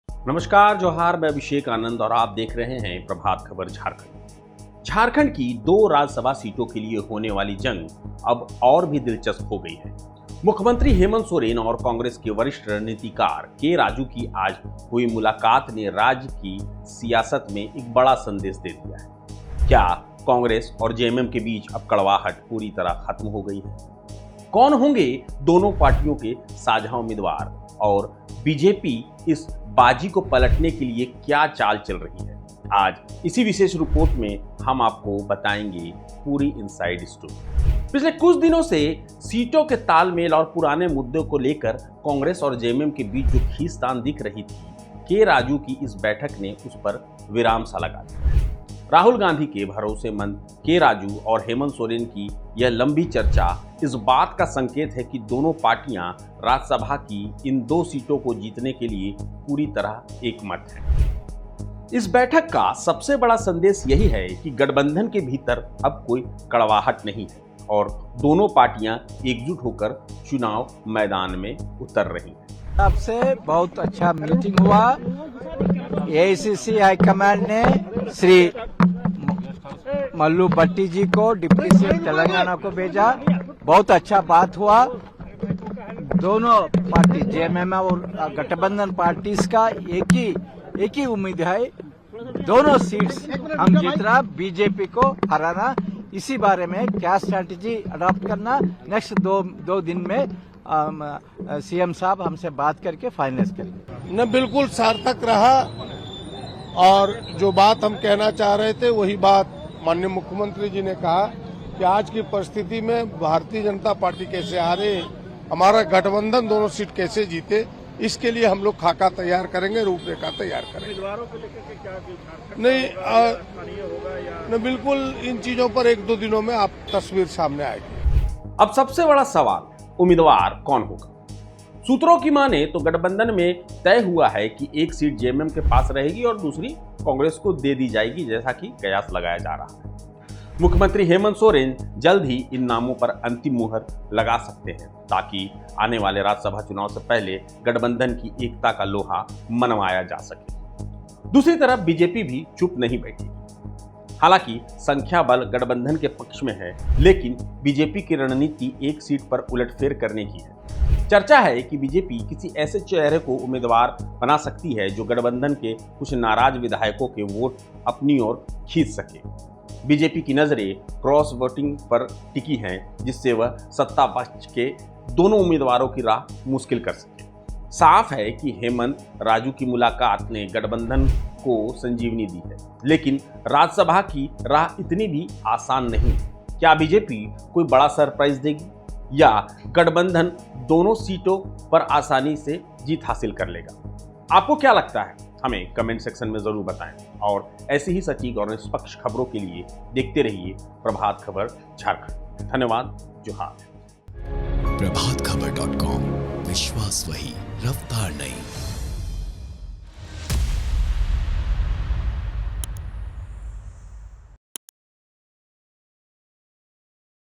नमस्कार, जोहार। मैं अभिषेक आनंद और आप देख रहे हैं प्रभात खबर झारखंड। झारखंड की 2 राज्यसभा सीटों के लिए होने वाली जंग अब और भी दिलचस्प हो गई है। मुख्यमंत्री हेमंत सोरेन और कांग्रेस के वरिष्ठ रणनीतिकार के राजू की आज हुई मुलाकात ने राज्य की सियासत में एक बड़ा संदेश दे दिया है। क्या कांग्रेस और जेएमएम के बीच अब कड़वाहट पूरी तरह खत्म हो गई है? कौन होंगे दोनों पार्टियों के साझा उम्मीदवार और बीजेपी इस बाजी को पलटने के लिए क्या चाल चल रही है? आज इसी विशेष रिपोर्ट में हम आपको बताएंगे पूरी इनसाइड स्टोरी। पिछले कुछ दिनों से सीटों के तालमेल और पुराने मुद्दों को लेकर कांग्रेस और जेएमएम के बीच जो खींचतान दिख रही थी, के राजू की इस बैठक ने उस पर विराम सा लगा दिया। राहुल गांधी के भरोसेमंद के राजू और हेमंत सोरेन की यह लंबी चर्चा इस बात का संकेत है कि दोनों पार्टियां राज्यसभा की इन 2 सीटों को जीतने के लिए पूरी तरह एकमत हैं। इस बैठक का सबसे बड़ा संदेश यही है कि गठबंधन के भीतर अब कोई कड़वाहट नहीं है और दोनों पार्टियां एकजुट होकर चुनाव मैदान में उतर रही हैं। आपसे बहुत अच्छा मीटिंग हुआ। एआईसीसी हाईकमांड ने श्री मल्लू भट्टी जी को डिप्टी सीएम तेलंगाना को भेजा। बहुत अच्छा बात हुआ। दोनों पार्टी जेएमएम और गठबंधन पार्टीज का एक ही उम्मीद है, दोनों सीट्स हम जीतना, बीजेपी को हराना। इसी बारे में क्या स्ट्रैटेजी अडॉप्ट करना नेक्स्ट दो दिन में सीएम साहब हमसे बात करके फाइनलाइज करेंगे। न बिल्कुल सार्थक रहा और जो बात हम कहना चाह रहे थे वही बात माननीय मुख्यमंत्री जी ने कहा कि आज की परिस्थिति में भारतीय जनता पार्टी कैसे हारे, हमारा गठबंधन दोनों सीट कैसे जीते, इसके लिए हम लोग खाका तैयार करेंगे, रूपरेखा तैयार करेंगे। उम्मीदवारों को लेकर क्या नहीं, बिल्कुल इन चीजों पर 1-2 दिनों में आप तस्वीर सामने आएगी। अब सबसे बड़ा सवाल, उम्मीदवार कौन होगा? सूत्रों की माने तो गठबंधन में तय हुआ है कि एक सीट जेएमएम के पास रहेगी और दूसरी कांग्रेस को दे दी जाएगी, जैसा कि कयास लगाया जा रहा है। मुख्यमंत्री हेमंत सोरेन जल्द ही इन नामों पर अंतिम मुहर लगा सकते हैं ताकि आने वाले राज्यसभा चुनाव से पहले गठबंधन की एकता का लोहा मनवाया जा सके। दूसरी तरफ बीजेपी भी चुप नहीं बैठी। हालांकि संख्या बल गठबंधन के पक्ष में है, लेकिन बीजेपी की रणनीति एक सीट पर उलटफेर करने की है। चर्चा है कि बीजेपी किसी ऐसे चेहरे को उम्मीदवार बना सकती है जो गठबंधन के कुछ नाराज विधायकों के वोट अपनी ओर खींच सके। बीजेपी की नजरें क्रॉस वोटिंग पर टिकी हैं, जिससे वह सत्ता पक्ष के दोनों उम्मीदवारों की राह मुश्किल कर सके। साफ है कि हेमंत राजू की मुलाकात ने गठबंधन को संजीवनी दी है, लेकिन राज्यसभा की राह इतनी भी आसान नहीं। क्या बीजेपी कोई बड़ा सरप्राइज देगी या गठबंधन दोनों सीटों पर आसानी से जीत हासिल कर लेगा? आपको क्या लगता है? हमें कमेंट सेक्शन में जरूर बताएं और ऐसी ही सटीक और निष्पक्ष खबरों के लिए देखते रहिए प्रभात खबर झारखंड। धन्यवाद। जोहार। प्रभातखबर.com, विश्वास वही, रफ्तार नहीं।